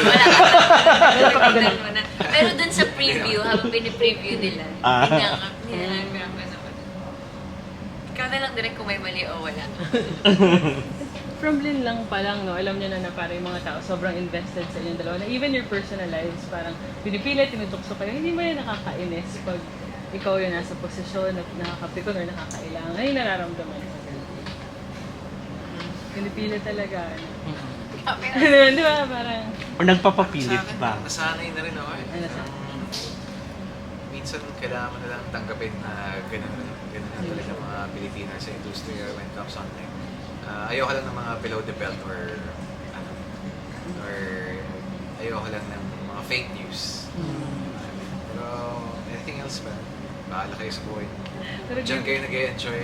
Wala ka na. Mo na. Pero dun sa preview, habang pinipreview nila, hindi na lang pinapanood. Ikaw na lang direct kung may mali o wala. From Lin lang pa lang, no, alam niya na parang yung mga tao sobrang invested sa inyong dalawa. Na even your personal lives, parang pinipilit, tinutukso kayo. Hindi mo yan nakakainis pag ikaw yung nasa posisyon na nakakapikon or nakakailangan. Ano yung nararamdaman sa ganun? Pinipilit talaga. Di ba? Parang... Or nagpapapilit ba? Nasanay na rin ako eh. Ano sa? Minsan kailangan mo na lang tanggapin na ganun na talaga mga Pilipino sa industriya when it comes on like, ayoko lang ng mga below the belt or ayoko lang ng mga fake news. Pero anything else ba? Bahala kayo sa buhay. Diyan kayo nag-e-enjoy.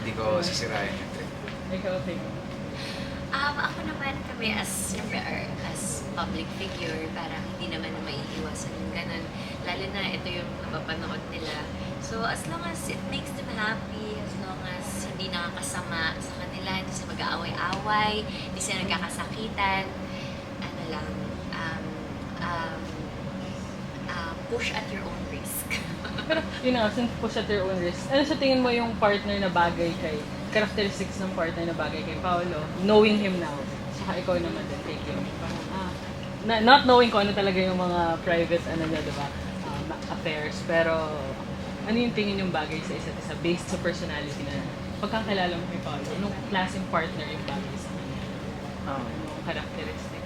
Hindi ko sisirain yung trip. Ikaw, okay. Ako naman kami as public figure, parang hindi naman na maiiwasan yung ganun. Lalo na ito yung napapanood nila. So as long as it makes them happy, as long as hindi nakakasama sa kanila, hindi sila mag-aaway-away, hindi sila nagkakasakitan, ano lang, push at your own risk. Pero yun nga, since push at your own risk, ano sa tingin mo yung partner na bagay kay, characteristics ng partner na bagay kay Paolo, knowing him now, saka ikaw naman din kay Kim? Parang, not knowing kung ano talaga yung mga private, ano niya, diba, affairs, pero ano yung tingin yung bagay sa isa't isa based sa personality na pagkakilala mo kay Paolo, anong klaseng partner yung bagay sa kanya? Anong characteristics?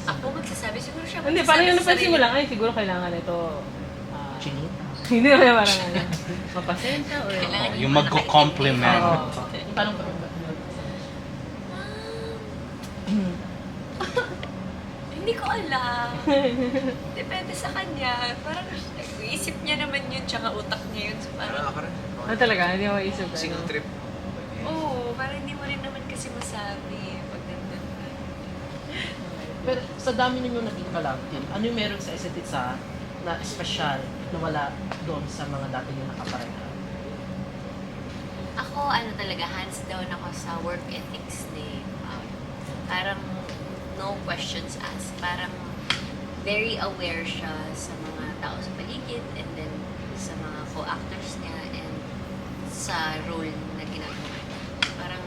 Ako magsasabi, siguro siya Hindi, parang yung napansin mo lang, ay siguro kailangan ito, Chinita. hindi naman parang ano, mapasensya or... Kailangan Yung magko-compliment. Parang Hindi ko alam. Depende sa kanya. Parang isip niya naman yun, tsaka utak niya yun. So, Parang parang, ako rin. ano talaga, hindi mo maisip. Single trip. oo, parang hindi mo rin naman kasi masabi pag nandun ka. Pero sa dami ninyo naging collab team, ano yung meron sa isa't isa na espesyal na wala doon sa mga dati nyo nakapareha? Ako, ano talaga, hands down ako sa work ethics ni Paolo. Parang no questions asked. Parang very aware siya sa mga tao sa paligid and then sa mga co-actors niya and sa role na ginagawa niya. Parang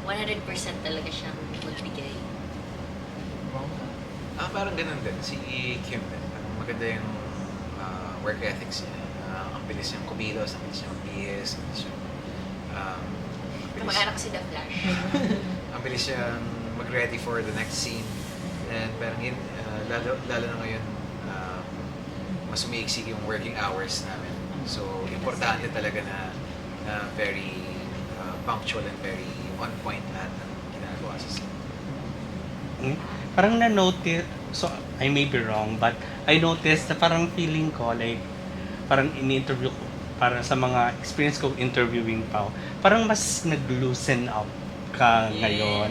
100% talaga siyang magbigay. Parang ganun din. Si Kim din. Parang maganda yung work ethics niya. Ang bilis niyang kumilos, ang bilis niyang bihis, ang bilis niyang... Kamag-anak si The Flash. ang bilis siyang mag-ready for the next scene. And parang yun, lalo na ngayon, mas umiiksig yung working hours namin. So, importante talaga na very punctual and very on point lahat ng ginagawa sa scene. Parang na-notice, so I may be wrong, but I noticed na parang feeling ko, like, parang in-interview ko, parang sa mga experience ko interviewing pa, parang mas nag-loosen up ka ngayon.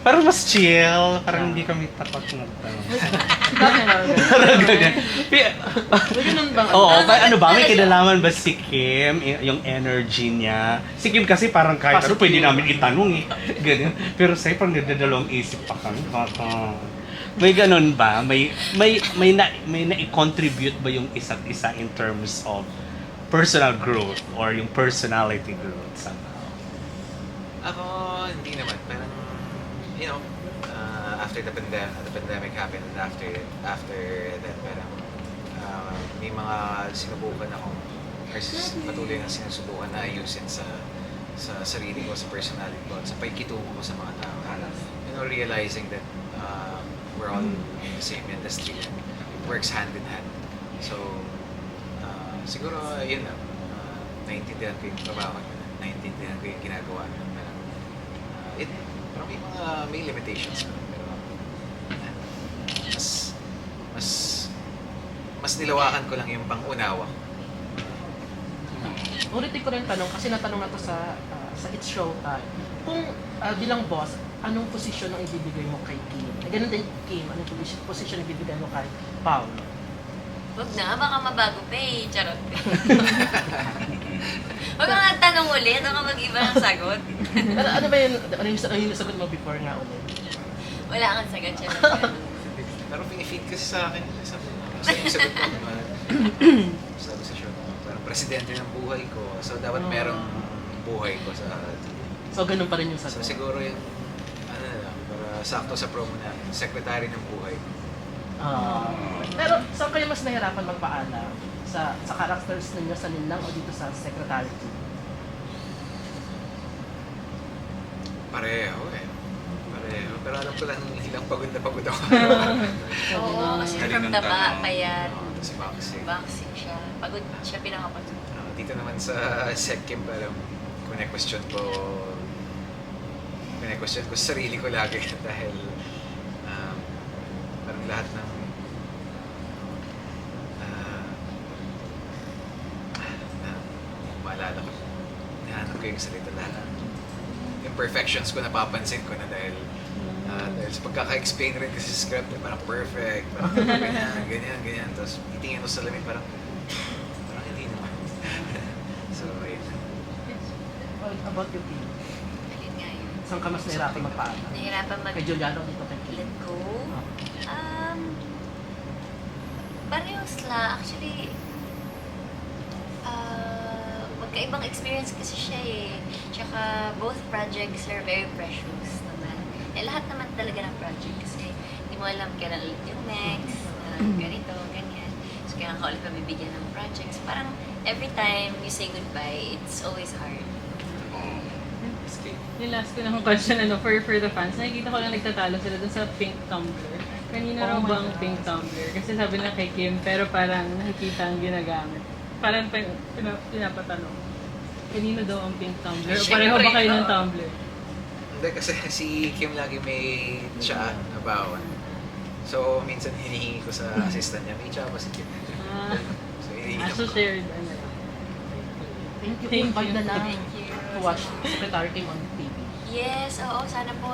Parang mas chill, parang hindi kami takot na parang ganyan. Ganun ba? Oo, ano ba, may kinalaman ba si Kim, yung energy niya? Si Kim kasi parang kahit ano, pwede namin itanong eh. Ganyan. Pero sa'yo, parang nadadalawang isip pa kami. May ganun ba? May na-contribute ba yung isa't isa in terms of personal growth or yung personality growth somehow? Ako, hindi naman. Parang, you know, after the pandemic happened, and after that, parang may mga sinubukan ako or patuloy na sinusubukan na ayusin sa sarili ko, sa personality ko, at sa pakikitungo ko sa mga tao. You know, realizing that we're all in the same industry and it works hand in hand. So, siguro, yun lang. Naiintindihan ko yung trabaho ko, naiintindihan ko yung ginagawa ko. Parang may limitations pa. Pero, mas nilawakan ko lang yung pang-unawa ko. Ulitin ko rin tanong kasi natanong na to sa It's Showtime. Kung bilang boss, anong posisyon ang ibibigay mo kay Kim? Ganun din Kim, anong posisyon ang ibibigay mo kay Paolo? Huwag na, baka mabago pa eh. Charot. Huwag ka nga tanong ulit, baka mag-iba ng sagot. Ano ba yun? Ano yung sagot mo before nga ulit? Wala kang sagot siya. nag-feed kasi sa akin. Sabi yung sagot ko, sabi sa show, parang presidente ng buhay ko. So, dapat merong buhay ko sa... So, ganun pa rin yung So, sagot. siguro yung, ano na lang, para sakto sa promo na, secretary ng buhay. Pero, saan kayo mas nahirapan magpaalam? Sa characters ninyo sa Ninang o dito sa secretary team? Pareho eh. Pareho. Pero alam ko lang ilang pagod na pagod ako. Oo, kasi from Kalinang taba, tanong. kaya Si Maxi. boxing siya. Pagod siya, pinakapagod. Dito naman sa SecChem, parang kune-question ko sa sarili ko lagi dahil parang lahat ng maalala ko, hinahanap ko yung salita lahat ng imperfections ko, napapansin ko na dahil sa pagkaka-explain rin kasi sa script, parang perfect, parang ganyan. Tapos titingin ko sa lamin, parang hindi naman. So, ayun. What about you, Kim? Alin nga yun. Saan ka mas nahirapan magpaalam? Nahirapan Kay Juliano o dito kay Kim? let go. Parehas la. Actually, magkaibang experience kasi siya eh. Tsaka both projects are very precious naman. Lahat naman talaga ng project kasi hindi mo alam kailan ulit yung next, ganito, ganyan. So, kailan ka ulit mabibigyan ng projects. Parang every time you say goodbye, it's always hard. Yung last ko na question, for the fans, nakikita ko lang nagtatalo sila dun sa pink tumbler. Kanina raw ba ang pink tumbler? Kasi sabi na kay Kim, pero parang nakikita ang ginagamit. Parang pinapatanong. Kanino daw ang pink tumbler? O pareho ba kayo ng tumbler? Hindi, kasi si Kim lagi may tsaa na bawon. So, minsan hinihingi ko sa assistant niya, may tsaa ba si Kim? So, hinihingi So ko. shared, Thank you. Thank Invite you. na lang Thank you. to watch Secretary Kim on TV. Yes, oo, sana po